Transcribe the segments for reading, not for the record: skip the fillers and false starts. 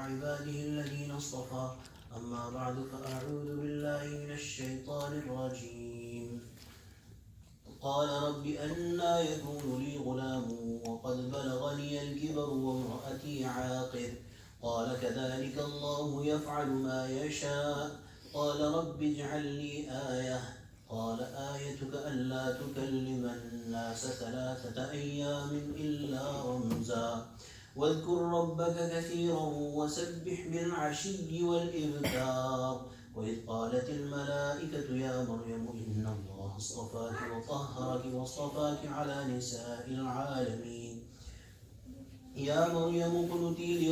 عباده الذين اصطفى أما بعد فأعوذ بالله من الشيطان الرجيم قال رب أنى يكون لي غلام وقد بلغني الكبر وامرأتي عاقر قال كذلك الله يفعل ما يشاء قال رب اجعل لي آية قال آيتك ألا تكلم الناس 3 أيام إلا رمزا واذكر ربك كثيرا وسبح بالعشي والإبكار وإذ قالت الملائكة يا مريم إن الله اصطفاك وطهرك واصطفاك على نساء العالمين يا مريم اقنتي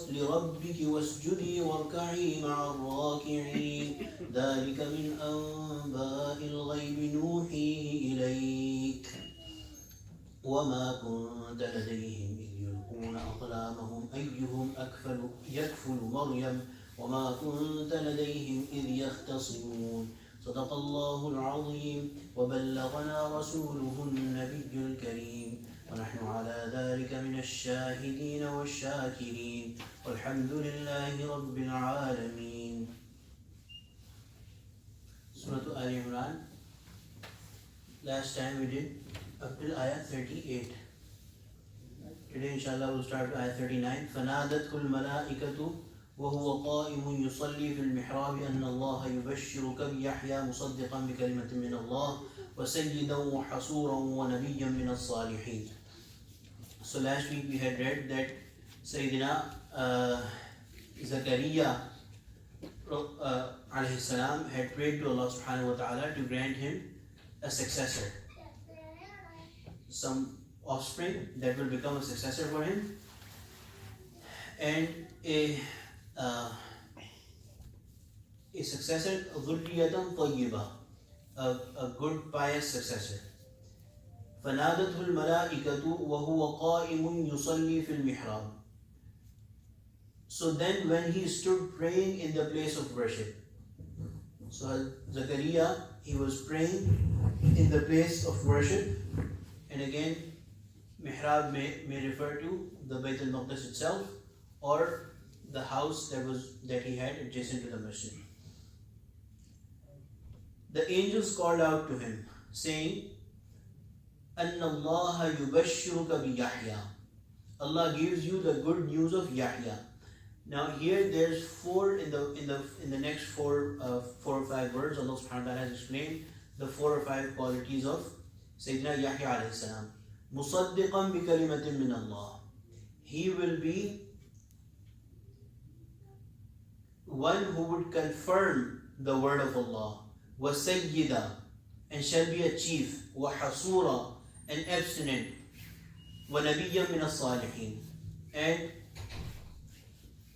لربك واسجدي واركعي مع الراكعين ذلك من أنباء الغيب نوحيه إليك وما كنت لديهم إذ يلقون أقلامهم أيهم يكفل مريم وما كنت لديهم إذ يختصمون صدق الله العظيم وبلغنا رسوله النبي الكريم ونحن على ذلك من الشاهدين والشاكرين والحمد لله رب العالمين. Surah Al-Imran. Last time we did up till ayah 38. Today inshallah we'll start with ayah 39. فَنَادَتْهُ الْمَلَائِكَةُ وهو قائم يصلي في المحراب أن الله يبشرك بيحيى مصدقا بكلمة من الله وسيدا وحصورا ونبيا من الصالحين. So last week we had read that Sayyidina Zakaria alayhi salam had prayed to Allah subhanahu wa ta'ala to grant him a successor, some offspring that will become a successor for him, and a successor, dhurriyatan tayyiba, a good pious successor. فنادته الملائكة وهو قائم يصلي في المحراب. So then when he stood praying in the place of worship, so Zakaria, he was praying in the place of worship, and again mihrab may refer to the Bayt al-Maqdis itself or the house that he had adjacent to the masjid. The angels called out to him saying, أن الله يبشرك بيحيى. Allah gives you the good news of Yahya. Now here there's 4 in the next 4 or 5 words. Allah subhanahu wa ta'ala has explained the 4 or 5 qualities of Sayyidina Yahya alayhi salam. مصدقا بكلمة من الله. He will be one who would confirm the word of Allah. وسيدا, and shall be a chief. وحصورا, and abstinent. وَنَبِيًّا مِنَ الصَّالِحِينَ, and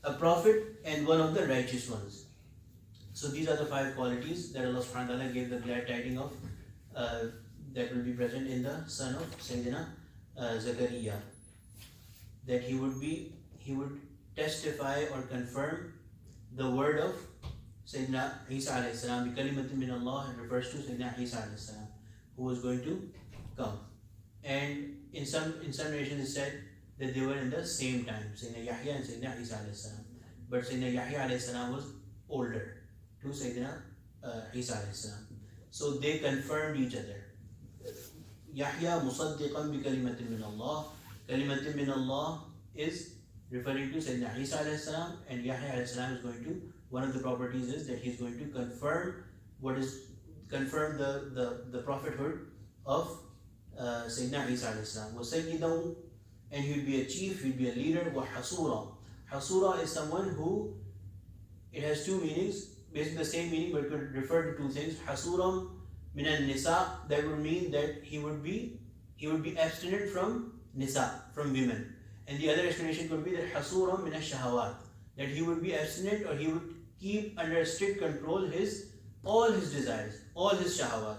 a prophet and one of the righteous ones. So these are the 5 qualities that Allah subhanahu wa ta'ala gave the glad tidings of that will be present in the son of Sayyidina Zakaria. That he would testify or confirm the word of Sayyidina Isa alayhi salam. بِكَلِمَةٍ مِّنَ اللَّهِ, it refers to Sayyidina Isa alayhi salam, who was going to come. And in some narrations it said that they were in the same time, Sayyidina Yahya and Sayyidina Isa alayhi salam. But Sayyidina Yahya alayhi salam was older to Sayyidina Isa alayhi salam. So they confirmed each other. Yahya musaddiqan bi kalimatin min Allah. Kalimatin min Allah is referring to Sayyidina Isa alayhi salam, and Yahya alayhi salam is going to, one of the properties is that he's going to confirm the prophethood of Sayyidina Isa alayhi salam. وَسَيِّدًا, and he will be a chief, he will be a leader. وَحَصُورًا, Hasura is someone who, it has 2 meanings, basically the same meaning, but it could refer to 2 things. Hasuram min al-nisa, that would mean that he would be abstinent from nisa, from women. And the other explanation could be that hasuram min al-shahawat, that he would be abstinent, or he would keep under strict control all his desires, all his shahawat.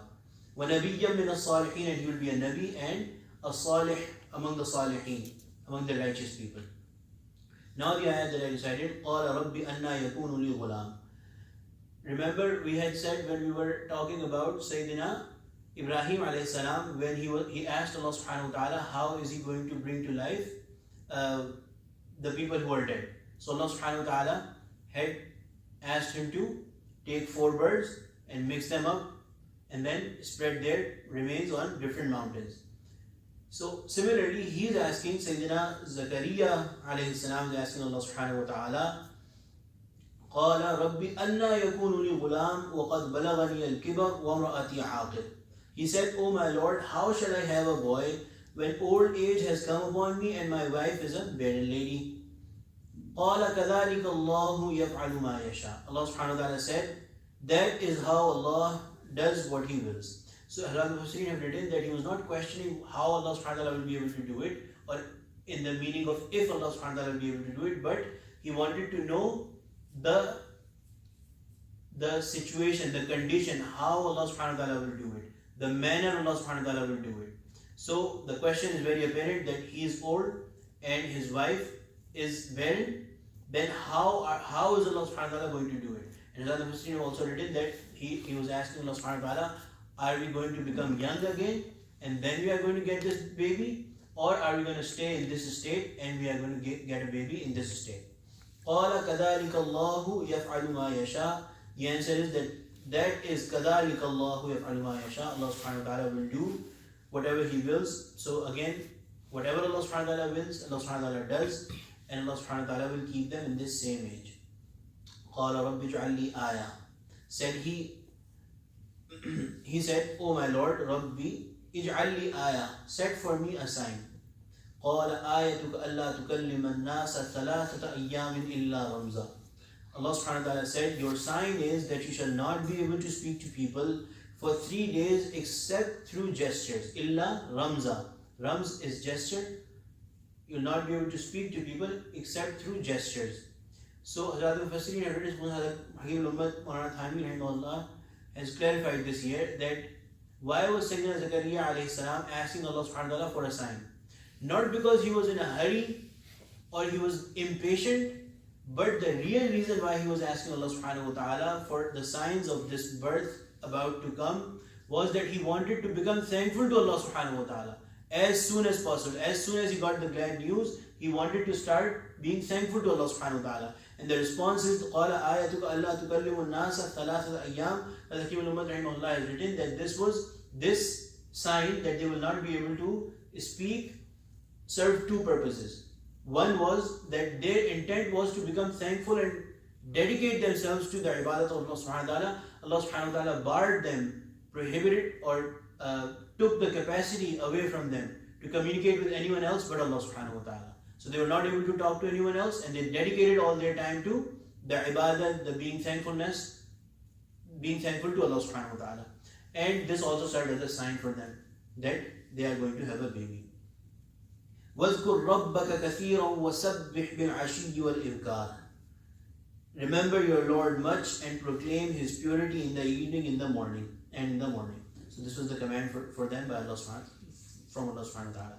وَنَبِيًّا مِنَ الصَّالِحِينَ, and he will be a nabi and a salih among the salihin, among the righteous people. Now the ayat that I recited, قَالَ رَبِّ أَنَّا يَكُونُ لِي غُلَامٌ. Remember we had said when we were talking about Sayyidina Ibrahim alayhi salam, when he asked Allah subhanahu wa ta'ala how is he going to bring to life the people who are dead. So Allah subhanahu wa ta'ala had asked him to take 4 birds and mix them up and then spread their remains on different mountains. So similarly, he is asking, Sayyidina Zakaria alayhi salam is asking Allah subhanahu wa ta'ala, قال ربي أنا يكون لي غلام وقد بلغني الكبر وامرأتي عاقر. He said, "O my Lord, how shall I have a boy when old age has come upon me and my wife is a barren lady?" قال كذلك الله يفعل ما يشاء. Allah subhanahu wa ta'ala said, that is how Allah does what He wills. So Hazrat Hussein have written that he was not questioning how Allah subhanahu wa ta'ala will be able to do it, or in the meaning of if Allah subhanahu wa ta'ala will be able to do it, but he wanted to know the situation, the condition, how Allah subhanahu wa ta'ala will do it, the manner Allah subhanahu wa ta'ala will do it. So the question is very apparent that he is old and his wife is barren. Then how is Allah subhanahu wa ta'ala going to do it? And Hazrat Hussein also written that he was asking Allah subhanahu wa ta'ala, are we going to become young again and then we are going to get this baby, or are we going to stay in this state and we are going to get a baby in this state? قال كذلك الله يفعل ما يشاء. The answer is that is كذلك الله يفعل ما يشاء. Allah subhanahu wa ta'ala will do whatever He wills. So again, whatever Allah subhanahu wa ta'ala wills, Allah subhanahu wa ta'ala does, and Allah subhanahu wa ta'ala will keep them in this same age. قال رب اجعل لي آية. Said he said, "O my Lord, Rabbi اجعل لي آية, set for me a sign." قال آيتك ألا تكلم الناس 3 أيام إلا رمزا. Allah subhanahu wa ta'ala said, your sign is that you shall not be able to speak to people for 3 days except through gestures. Illa ramza. Rams is gesture. You will not be able to speak to people except through gestures. So Hazrat al-Fasiri and Hazrat Hakim al-Ummat Maulana Thami rahimahullah has clarified this here that why was Sayyidina Zakaria alayhi salam asking Allah subhanahu wa ta'ala for a sign? Not because he was in a hurry or he was impatient, but the real reason why he was asking Allah subhanahu wa ta'ala for the signs of this birth about to come was that he wanted to become thankful to Allah subhanahu wa ta'ala as soon as possible. As soon as he got the glad news, he wanted to start being thankful to Allah subhanahu wa ta'ala. And the response is, قَالَ آيَتُكَ أَلَّا تُكَلِّمُ النَّاسَ 3 أَيَّامٍ. As Hakim al-Ummat rahimahullah has written that this sign that they will not be able to speak served 2 purposes. One was that their intent was to become thankful and dedicate themselves to the ibadat of Allah subhanahu wa ta'ala. Allah subhanahu wa ta'ala barred them, prohibited or took the capacity away from them to communicate with anyone else but Allah subhanahu wa ta'ala. So they were not able to talk to anyone else, and they dedicated all their time to the ibadat, the being thankful to Allah subhanahu wa ta'ala. And this also served as a sign for them that they are going to have a baby. وَاذْكُرْ رَبَّكَ كَثِيرًا وَسَبِّحْ بِالْعَشِيِّ وَالْإِبْكَارِ. Remember your Lord much and proclaim His purity in the evening, in the morning. So this was the command for them by Allah from Allah subhanahu wa ta'ala.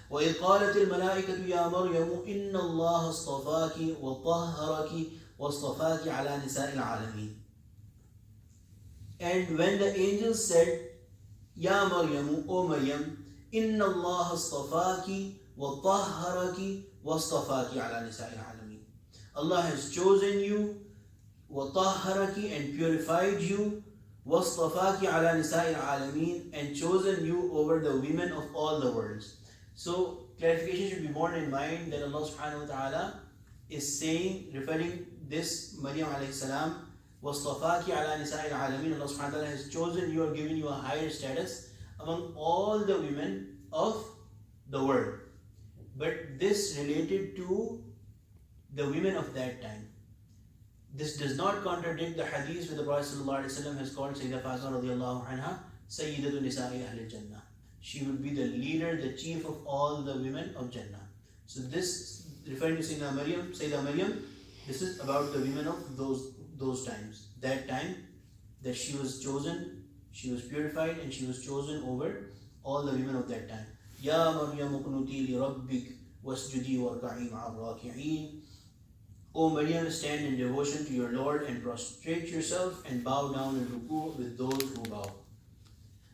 وَإِذْ قَالَتِ الْمَلَائِكَةُ يَا مَرْيَمُ إِنَّ اللَّهَ اصْطَفَاكِ وَطَهَّرَكِ وَاصْطَفَاكِ عَلَى نِسَاءِ الْعَالَمِينَ. And when the angels said, Ya Maryamu, O Maryam, Inna Allah astafaki wa tahharaki wa astafaki ala nisa'il alameen. Allah has chosen you, wa tahharaki, and purified you, wa astafaki ala nisa'il alameen, and chosen you over the women of all the worlds. So clarification should be borne in mind that Allah subhanahu wa ta'ala is saying, referring this Maryam alayhi salam, وَاصْطَفَاكِ عَلَى نِسَاءِ الْعَالَمِينَ. Allah subhanahu wa ta'ala has chosen you or given you a higher status among all the women of the world. But this related to the women of that time. This does not contradict the hadith where the Prophet ﷺ has called Sayyidah Fatima radiallahu anha Sayyidatu Nisa'i Ahl Jannah. She would be the leader, the chief of all the women of Jannah. So this, referring to Sayyidah Maryam, this is about the women of those times. That time that she was chosen, she was purified, and she was chosen over all the women of that time. Ya Maryam uqnuti li rabbik wasjudi warka'i ma'ar raki'in. O Maryam, stand in devotion to your Lord and prostrate yourself and bow down in ruku with those who bow.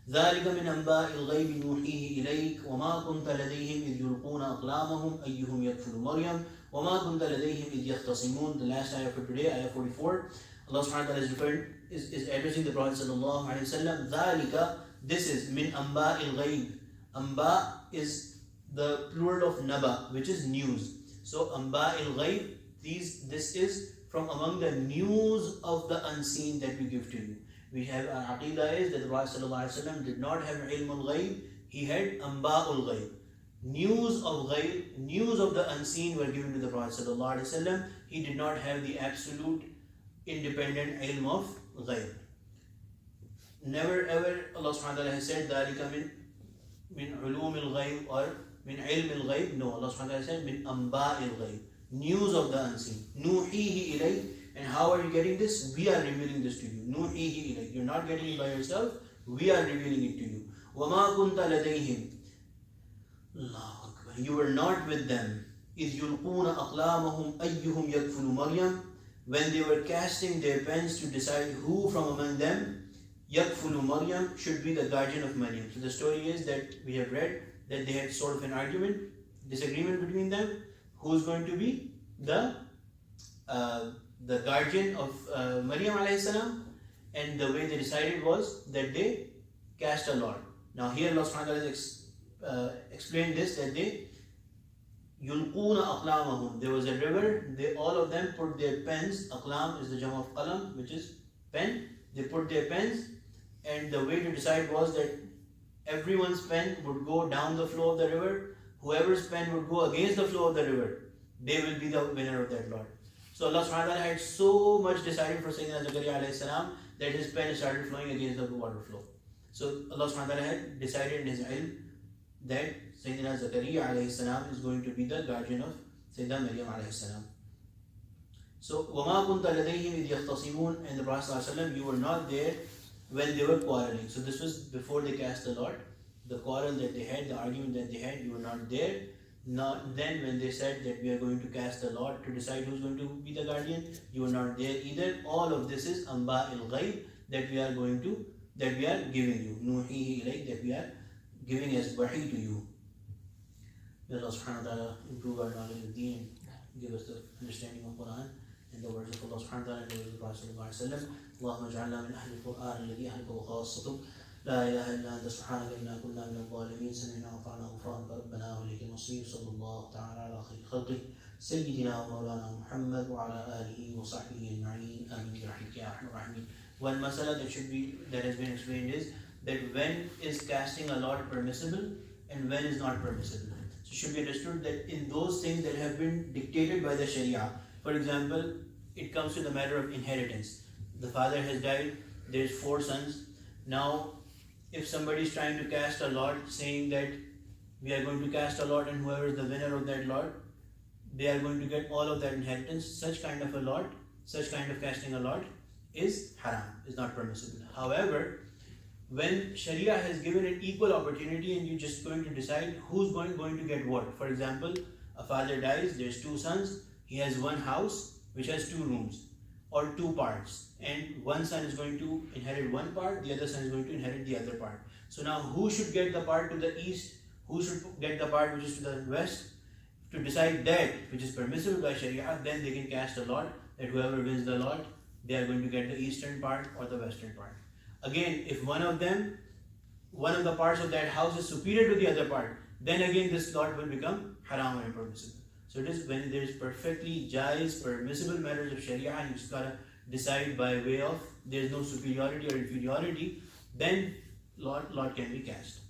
ذلك من أنباء الغيب نوحيه إليك وما كنت لديهم إذ يلقون أقلامهم أيهم يكفل مريم وما كنت لديهم إذ يختصمون. The last ayah for today, ayah 44. Allah subhanahu wa ta'ala is addressing the Prophet sallallahu alayhi wa sallam. ذلك, this is min amba il ghaib. Amba is the plural of naba, which is news. So amba il ghaib, this is from among the news of the unseen that we give to you. We have our aqidah is that the Prophet ﷺ did not have ilm al-ghaib, he had amba al-ghaib. News of ghaib, news of the unseen were given to the Prophet ﷺ. He did not have the absolute independent ilm of ghaib. Never ever Allah subhanahu wa ta'ala has said ذَلِكَ min ulum al-ghaib or min ilm al-ghaib. No, Allah subhanahu wa ta'ala said min amba al-ghaib. News of the unseen. Nuhihi ilayk. And how are you getting this? We are revealing this to you. Nuhihi ilayk. You're not getting it by yourself. We are revealing it to you. وَمَا كُنْتَ لَدَيْهِمْ. Allahu Akbar. You were not with them. إِذْ يُلْقُونَ أَقْلَامَهُمْ أَيُّهُمْ يَكْفُلُ مَرْيَمْ. When they were casting their pens to decide who from among them يَكْفُلُ Maryam should be the guardian of Maryam. So the story is that we have read that they had sort of an argument, disagreement between them. Who's going to be the guardian of Maryam alayhi salam, and the way they decided was that they cast a lot. Now here Allah subhanahu wa ta'ala explained this, that they yulquna aqlamahum. There was a river, they all of them put their pens. Aqlam is the jam of qalam, which is pen. They put their pens, and the way to decide was that everyone's pen would go down the flow of the river. Whoever's pen would go against the flow of the river, they will be the winner of that lot. So Allah subhanahu wa ta'ala had so much decided for Sayyidina Zakaria alayhi salam that his pen started flowing against the water flow. So Allah subhanahu wa ta'ala had decided in his ilm that Sayyidina Zakaria alayhi salam is going to be the guardian of Sayyidina Maryam alayhi salam. So وَمَا كُنْتَ لَدَيْهِمْ إِذْ يَخْتَصِمُونَ, and the Prophet sallallahu alayhi wa sallam, you were not there when they were quarreling. So this was before they cast the lot. The quarrel that they had, the argument that they had, you were not there. Not then when they said that we are going to cast a lot to decide who's going to be the guardian, you were not there either. All of this is amba il ghaib that we are giving you. Nuhihi ilayk, that we are giving as wahi to you. May Allah subhanahu wa ta'ala improve our knowledge of deen and give us the understanding of Quran and the words of Allah subhanahu wa ta'ala and the words of the Prophet sallallahu alayhi wa sallam. Allahumma ja'alna min ahli al-Quran alladhi ahlihi khassatuk. لا إله إلا أنت سبحانك إنا كنا من الظالمين سمعنا وأطعنا غفرانك ربنا وإليك المصير. صلى الله تعالى على خير خلقه سيدنا ومولانا محمد وعلى آله وصحبه أجمعين آمين برحمتك يا أرحم الراحمين. One masala that has been explained is that when is casting a lot permissible and when is not permissible. So it should be understood that in those things that have been dictated by the Sharia, for example, it comes to the matter of inheritance. The father has died, there's 4 sons. Now if somebody is trying to cast a lot, saying that we are going to cast a lot and whoever is the winner of that lot, they are going to get all of that inheritance, such kind of a lot, such kind of casting a lot is haram, is not permissible. However, when Sharia has given an equal opportunity and you're just going to decide who's going to get what. For example, a father dies, there's 2 sons, he has one house which has 2 rooms or 2 parts, and one son is going to inherit one part, the other son is going to inherit the other part. So now who should get the part to the east, who should get the part which is to the west? To decide that which is permissible by Sharia, then they can cast a lot that whoever wins the lot, they are going to get the eastern part or the western part. Again, if one of the parts of that house is superior to the other part, then again this lot will become haram or impermissible. So it is when there is perfectly jais, permissible matters of Sharia, and you just gotta decide by way of there is no superiority or inferiority, then lot can be cast.